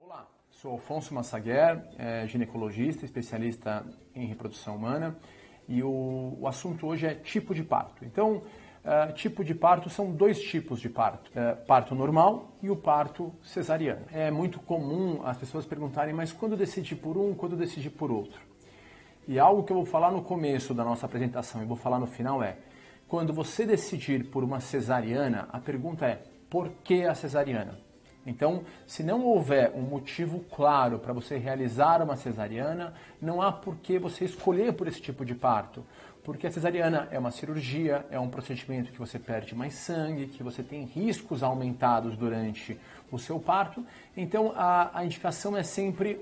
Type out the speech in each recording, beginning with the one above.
Olá, sou Afonso Massaguer, ginecologista, especialista em reprodução humana e o assunto hoje é tipo de parto. Então, tipo de parto são dois tipos de parto, parto normal e o parto cesariano. É muito comum as pessoas perguntarem, mas quando decidir por um, quando decidir por outro? E algo que eu vou falar no começo da nossa apresentação e vou falar no final é, quando você decidir por uma cesariana, a pergunta é, por que a cesariana? Então, se não houver um motivo claro para você realizar uma cesariana, não há por que você escolher por esse tipo de parto. Porque a cesariana é uma cirurgia, é um procedimento que você perde mais sangue, que você tem riscos aumentados durante o seu parto. Então, a indicação é sempre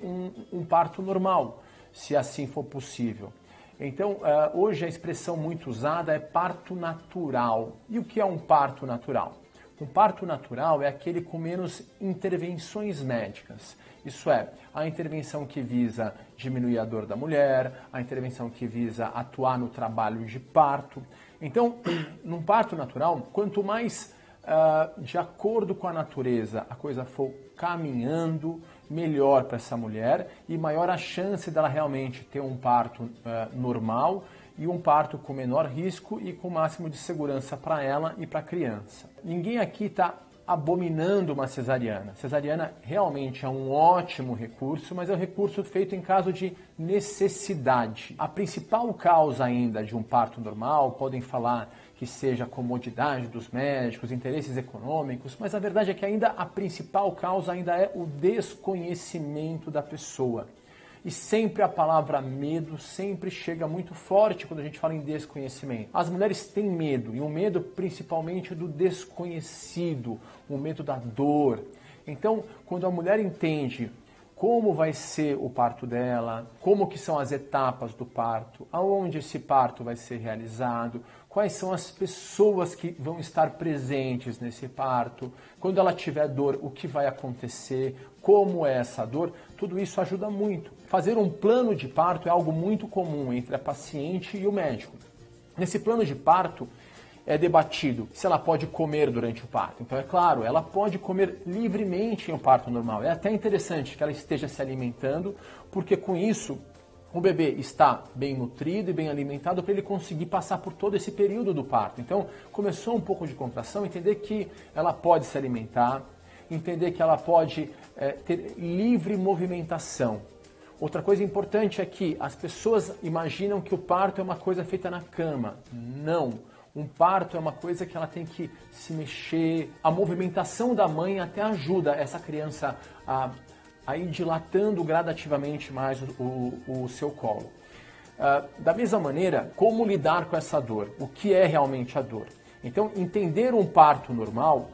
um parto normal, se assim for possível. Então, hoje a expressão muito usada é parto natural. E o que é um parto natural? Um parto natural é aquele com menos intervenções médicas. Isso é, a intervenção que visa diminuir a dor da mulher, a intervenção que visa atuar no trabalho de parto. Então, num parto natural, quanto mais de acordo com a natureza a coisa for caminhando, melhor para essa mulher e maior a chance dela realmente ter um parto normal e um parto com menor risco e com o máximo de segurança para ela e para a criança. Ninguém aqui está abominando uma cesariana. Cesariana realmente é um ótimo recurso, mas é um recurso feito em caso de necessidade. A principal causa ainda de um parto normal, podem falar que seja a comodidade dos médicos, interesses econômicos, mas a verdade é que ainda a principal causa ainda é o desconhecimento da pessoa. E sempre a palavra medo sempre chega muito forte quando a gente fala em desconhecimento. As mulheres têm medo, e o medo principalmente do desconhecido, o medo da dor. Então, quando a mulher entende como vai ser o parto dela, como que são as etapas do parto, aonde esse parto vai ser realizado, quais são as pessoas que vão estar presentes nesse parto, quando ela tiver dor, o que vai acontecer, como é essa dor, tudo isso ajuda muito. Fazer um plano de parto é algo muito comum entre a paciente e o médico. Nesse plano de parto é debatido se ela pode comer durante o parto. Então, é claro, ela pode comer livremente em um parto normal. É até interessante que ela esteja se alimentando, porque com isso o bebê está bem nutrido e bem alimentado para ele conseguir passar por todo esse período do parto. Então, começou um pouco de contração, entender que ela pode se alimentar, entender que ela pode ter livre movimentação. Outra coisa importante é que as pessoas imaginam que o parto é uma coisa feita na cama. Não. Um parto é uma coisa que ela tem que se mexer. A movimentação da mãe até ajuda essa criança a ir dilatando gradativamente mais o seu colo. Da mesma maneira, como lidar com essa dor? O que é realmente a dor? Então, entender um parto normal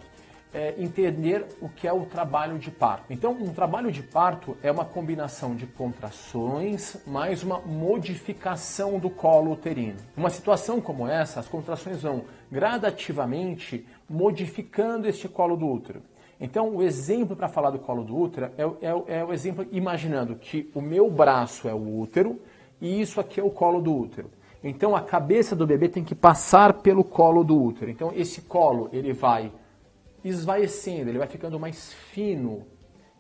é entender o que é o trabalho de parto. Então, um trabalho de parto é uma combinação de contrações mais uma modificação do colo uterino. Numa situação como essa, as contrações vão gradativamente modificando este colo do útero. Então, o exemplo para falar do colo do útero é o exemplo imaginando que o meu braço é o útero e isso aqui é o colo do útero. Então, a cabeça do bebê tem que passar pelo colo do útero. Então, esse colo ele vai esvaecendo, ele vai ficando mais fino.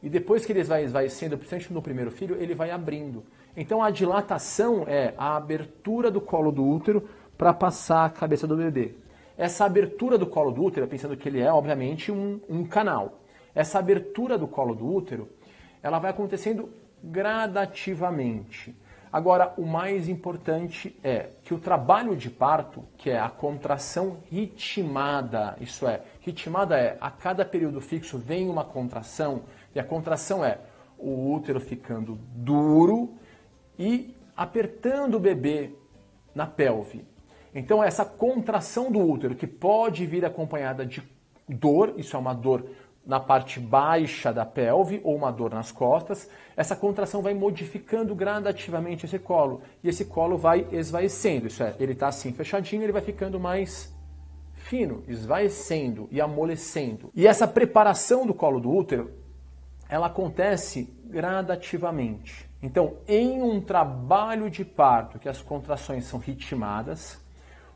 E depois que ele vai esvaecendo, principalmente no primeiro filho, ele vai abrindo. Então, a dilatação é a abertura do colo do útero para passar a cabeça do bebê. Essa abertura do colo do útero, pensando que ele é, obviamente, um canal. Essa abertura do colo do útero, ela vai acontecendo gradativamente. Agora, o mais importante é que o trabalho de parto, que é a contração ritmada, isso é, ritmada é a cada período fixo vem uma contração, e a contração é o útero ficando duro e apertando o bebê na pelve. Então, essa contração do útero, que pode vir acompanhada de dor, isso é uma dor na parte baixa da pelve ou uma dor nas costas, essa contração vai modificando gradativamente esse colo. E esse colo vai esvaecendo, isso é, ele está assim fechadinho, ele vai ficando mais fino, esvaecendo e amolecendo. E essa preparação do colo do útero, ela acontece gradativamente. Então, em um trabalho de parto que as contrações são ritmadas,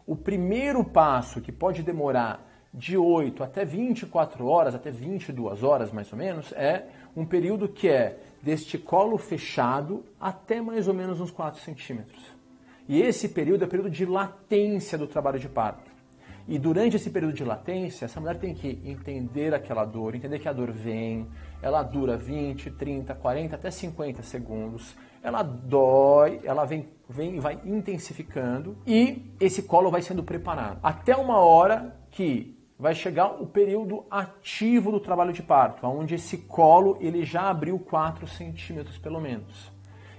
o primeiro passo, que pode demorar de 8 até 24 horas, até 22 horas mais ou menos, é um período que é deste colo fechado até mais ou menos uns 4 centímetros. E esse período é o período de latência do trabalho de parto. E durante esse período de latência, essa mulher tem que entender aquela dor, entender que a dor vem, ela dura 20, 30, 40, até 50 segundos, ela dói, ela vem e vai intensificando e esse colo vai sendo preparado. Até uma hora que vai chegar o período ativo do trabalho de parto, onde esse colo ele já abriu 4 centímetros pelo menos.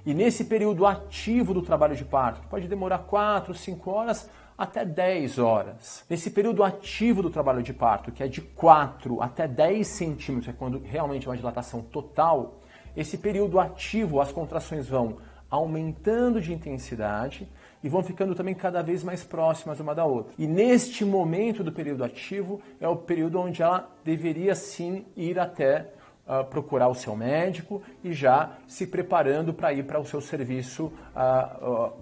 E nesse período ativo do trabalho de parto, que pode demorar 4, 5 horas, até 10 horas. Nesse período ativo do trabalho de parto, que é de 4 até 10 centímetros, é quando realmente é uma dilatação total, esse período ativo, as contrações vão aumentando de intensidade e vão ficando também cada vez mais próximas uma da outra. E neste momento do período ativo é o período onde ela deveria sim ir até procurar o seu médico e já se preparando para ir para o seu serviço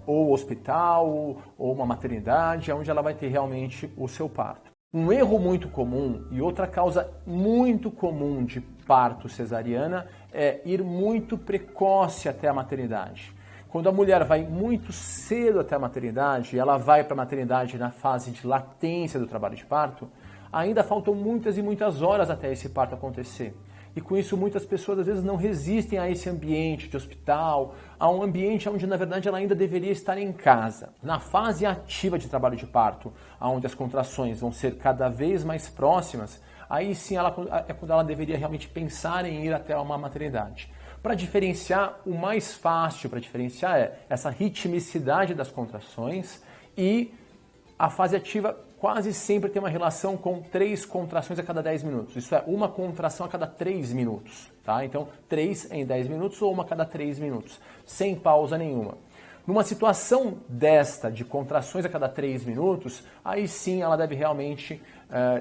ou hospital ou uma maternidade, onde ela vai ter realmente o seu parto. Um erro muito comum e outra causa muito comum de parto cesariana é ir muito precoce até a maternidade. Quando a mulher vai muito cedo até a maternidade, ela vai para a maternidade na fase de latência do trabalho de parto, ainda faltam muitas e muitas horas até esse parto acontecer. E com isso muitas pessoas às vezes não resistem a esse ambiente de hospital, a um ambiente onde na verdade ela ainda deveria estar em casa. Na fase ativa de trabalho de parto, onde as contrações vão ser cada vez mais próximas, aí sim é quando ela deveria realmente pensar em ir até uma maternidade. Para diferenciar, o mais fácil para diferenciar é essa ritmicidade das contrações e a fase ativa quase sempre tem uma relação com 3 contrações a cada 10 minutos. Isso é, uma contração a cada 3 minutos. Tá? Então, 3 em 10 minutos ou uma a cada 3 minutos, sem pausa nenhuma. Numa situação desta, de contrações a cada 3 minutos, aí sim ela deve realmente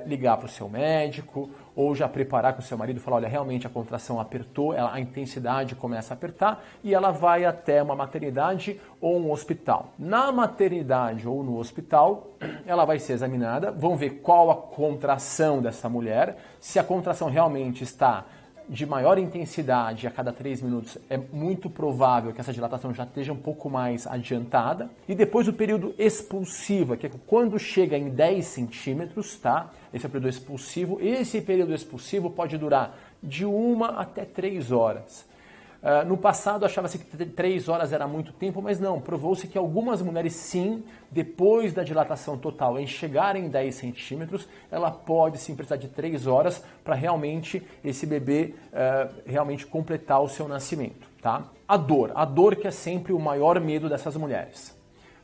ligar para o seu médico ou já preparar com o seu marido e falar, olha, realmente a contração apertou, a intensidade começa a apertar e ela vai até uma maternidade ou um hospital. Na maternidade ou no hospital, ela vai ser examinada, vão ver qual a contração dessa mulher, se a contração realmente está de maior intensidade a cada 3 minutos, é muito provável que essa dilatação já esteja um pouco mais adiantada. E depois o período expulsivo, que é quando chega em 10 centímetros, tá? Esse é o período expulsivo. Esse período expulsivo pode durar de 1 até 3 horas. No passado achava-se que 3 horas era muito tempo, mas não, provou-se que algumas mulheres sim, depois da dilatação total em chegar em 10 centímetros, ela pode sim precisar de 3 horas para realmente esse bebê realmente completar o seu nascimento. Tá? A dor que é sempre o maior medo dessas mulheres.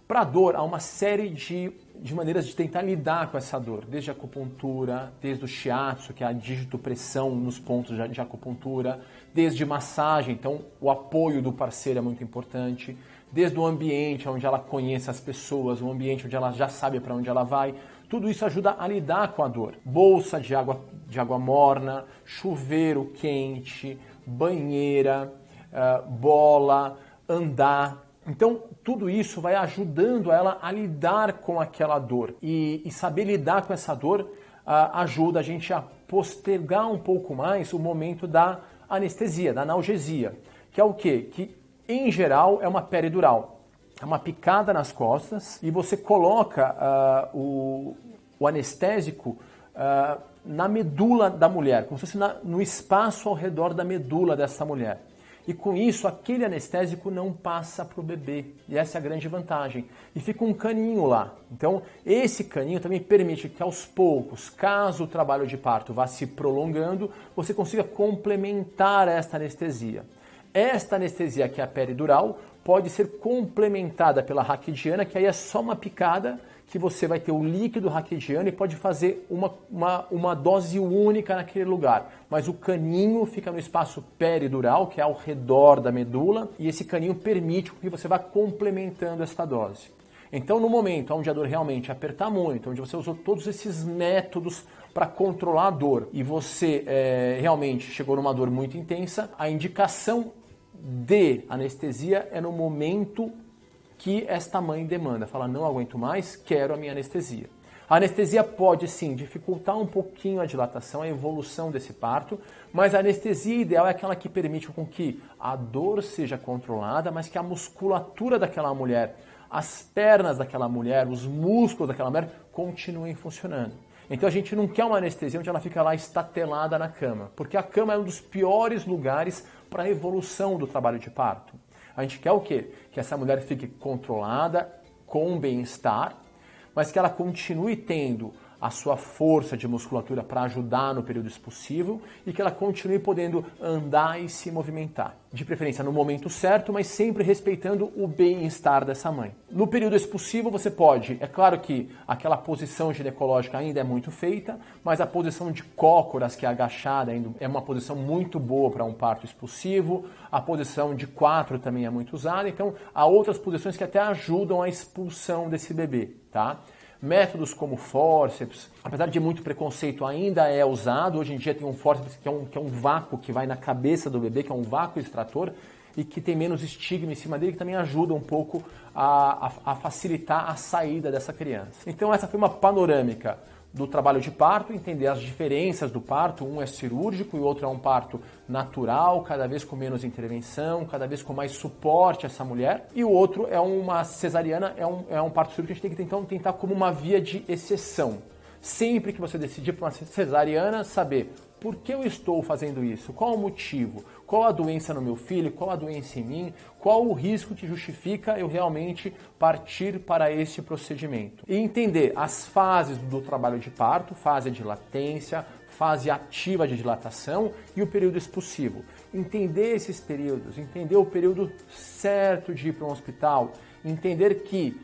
Para a dor, há uma série de maneiras de tentar lidar com essa dor, desde a acupuntura, desde o shiatsu, que é a digitopressão nos pontos de acupuntura, desde massagem, então o apoio do parceiro é muito importante, desde o ambiente onde ela conhece as pessoas, o ambiente onde ela já sabe para onde ela vai, tudo isso ajuda a lidar com a dor. Bolsa de água morna, chuveiro quente, banheira, bola, andar. Então, tudo isso vai ajudando ela a lidar com aquela dor. E saber lidar com essa dor ajuda a gente a postergar um pouco mais o momento da anestesia, da analgesia. Que é o quê? Que, em geral, é uma peridural. É uma picada nas costas e você coloca o anestésico na medula da mulher, como se fosse no espaço ao redor da medula dessa mulher. E com isso, aquele anestésico não passa para o bebê. E essa é a grande vantagem. E fica um caninho lá. Então, esse caninho também permite que aos poucos, caso o trabalho de parto vá se prolongando, você consiga complementar esta anestesia. Esta anestesia, que é a peridural, pode ser complementada pela raquidiana, que aí é só uma picada, que você vai ter o líquido raquidiano e pode fazer uma dose única naquele lugar. Mas o caninho fica no espaço peridural, que é ao redor da medula, e esse caninho permite que você vá complementando esta dose. Então, no momento onde a dor realmente apertar muito, onde você usou todos esses métodos para controlar a dor e você realmente chegou numa dor muito intensa, a indicação de anestesia é no momento que esta mãe demanda, fala, não aguento mais, quero a minha anestesia. A anestesia pode, sim, dificultar um pouquinho a dilatação, a evolução desse parto, mas a anestesia ideal é aquela que permite com que a dor seja controlada, mas que a musculatura daquela mulher, as pernas daquela mulher, os músculos daquela mulher continuem funcionando. Então a gente não quer uma anestesia onde ela fica lá estatelada na cama, porque a cama é um dos piores lugares para a evolução do trabalho de parto. A gente quer o quê? Que essa mulher fique controlada, com bem-estar, mas que ela continue tendo a sua força de musculatura para ajudar no período expulsivo e que ela continue podendo andar e se movimentar. De preferência no momento certo, mas sempre respeitando o bem-estar dessa mãe. No período expulsivo você pode, é claro que aquela posição ginecológica ainda é muito feita, mas a posição de cócoras, que é agachada, ainda é uma posição muito boa para um parto expulsivo, a posição de 4 também é muito usada, então há outras posições que até ajudam a expulsão desse bebê, tá? Métodos como fórceps, apesar de muito preconceito, ainda é usado. Hoje em dia tem um fórceps que é um vácuo que vai na cabeça do bebê, que é um vácuo extrator e que tem menos estigma em cima dele, que também ajuda um pouco a facilitar a saída dessa criança. Então essa foi uma panorâmica do trabalho de parto, entender as diferenças do parto. Um é cirúrgico e o outro é um parto natural, cada vez com menos intervenção, cada vez com mais suporte a essa mulher. E o outro é uma cesariana, é um parto cirúrgico que a gente tem que tentar como uma via de exceção. Sempre que você decidir por uma cesariana, saber por que eu estou fazendo isso, qual o motivo, qual a doença no meu filho, qual a doença em mim, qual o risco que justifica eu realmente partir para esse procedimento. E entender as fases do trabalho de parto, fase de latência, fase ativa de dilatação e o período expulsivo. Entender esses períodos, entender o período certo de ir para um hospital, entender que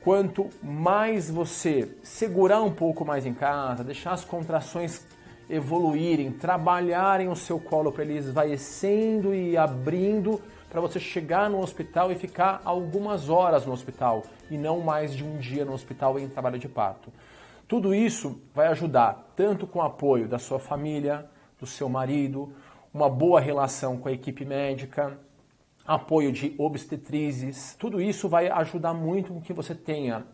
quanto mais você segurar um pouco mais em casa, deixar as contrações evoluírem, trabalharem o seu colo para ele esvaecendo e abrindo, para você chegar no hospital e ficar algumas horas no hospital e não mais de um dia no hospital em trabalho de parto. Tudo isso vai ajudar tanto com o apoio da sua família, do seu marido, uma boa relação com a equipe médica, apoio de obstetrizes. Tudo isso vai ajudar muito com que você tenha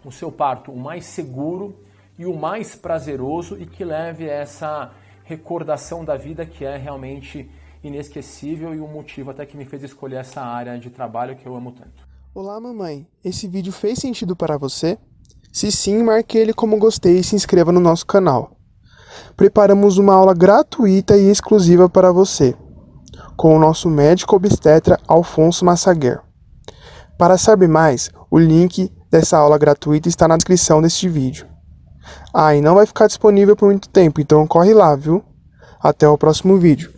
o seu parto o mais seguro e o mais prazeroso e que leve essa recordação da vida que é realmente inesquecível e um motivo até que me fez escolher essa área de trabalho que eu amo tanto. Olá, mamãe. Esse vídeo fez sentido para você? Se sim, marque ele como gostei e se inscreva no nosso canal. Preparamos uma aula gratuita e exclusiva para você, com o nosso médico obstetra Alfonso Massaguer. Para saber mais, o link dessa aula gratuita está na descrição deste vídeo. E não vai ficar disponível por muito tempo, então corre lá, viu? Até o próximo vídeo.